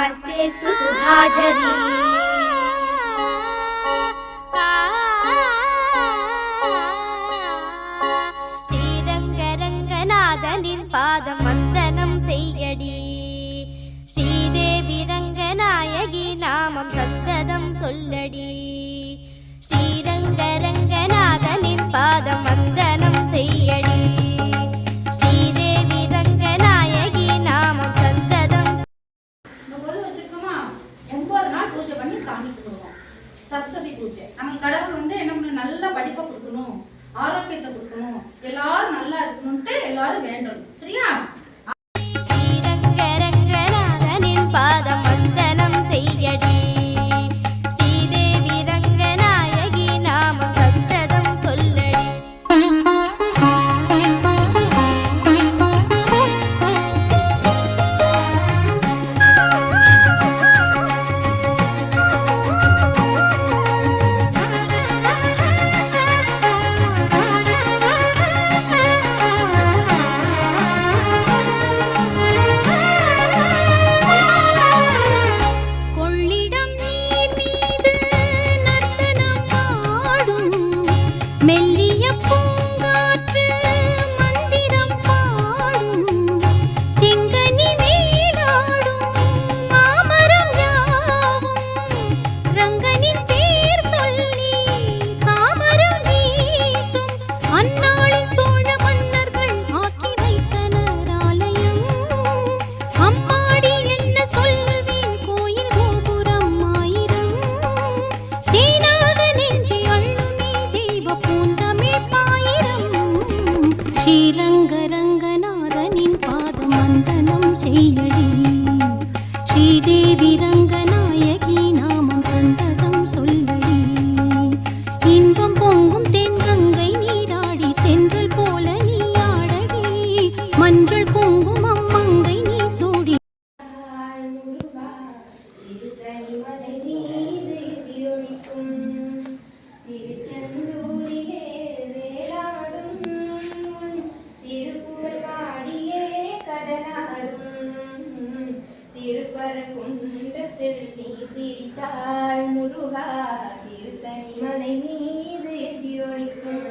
नमस्तेस्तु सुधाझरी ஸ்ரீரங்கரங்கநாதனின் பாதம் வந்தனம் செய்யடி ஸ்ரீதேவி ரங்கநாயகி நாமம் சத்ததம் சொல்லடி ஸ்ரீரங்கரங்கநாதனின் பாதம் வந்தனம் செய்யடி ஸ்ரீதேவி ரங்கநாயகி நாமம் சத்ததம். இந்த பொருள் வச்சிருக்கோமா 9 நாள் பூஜை பண்ணி சாமி கும்பிடுவோம். சரஸ்வதி பூஜை நம்ம கடவுள் என்ன பண்ண நல்ல படிப்பை கொடுக்கணும், ஆரோக்கியத்தை கொடுக்கணும், எல்லாரும் நல்லா இருக்கணும்ட்டு எல்லாரும் வேண்டணும். சரியா? ஸ்ரீரங்கரங்கநாதனின் பாதம் வந்தனம் செய்யடி ஸ்ரீதேவி ரங்கநாயகி நாமம் சத்ததம் சொல்லடி. கொள்ளிடம் நீர் மீது நர்த்தனம் ஆடும் மெல்லிய பூங்காற்று மந்திரம் பாடும் செங்கனி மேலாடும் மாமரம் யாவும் ரங்கனின் பேர் சொல்லி சாமரம் வீசும் அந்நாளில் சோழ மன்னர்கள் ஆக்கி வைத்தனர் ஆலயம். அம்மாடி என்ன சொல்வேன் கோயில் கோபுரம் ஆயிரம் தேனாக நெஞ்சை அள்ளுமே தெய்வ பூந்தமிழ் பாயிரம். ஸ்ரீரங்கரங்கநாதனின் பாதம் வந்தனம் செய்யடி ஸ்ரீதேவி ரங்கநாயகி நாமம் சந்ததம் சொல்லடி. இன்பம் பொங்கும் தென்கங்கை நீராடி தென்றல் போல நீ ஆடடி மஞ்சள் குங்குமம் மங்கை நீ சூடி. திருத்தணிமலை மீது எதிரொலிக்கும் திருச்செந்தூரிலே வேலாடும் திருப்புகழ் பாடியே கடலாடும் திருப்பரங்குன்றத்தில் நீ சிரித்தாய் முருகா. திருத்தணிமலை மீது எதிரொலிக்கும்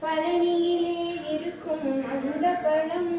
பழனியிலே இருக்கும் அந்த பழம்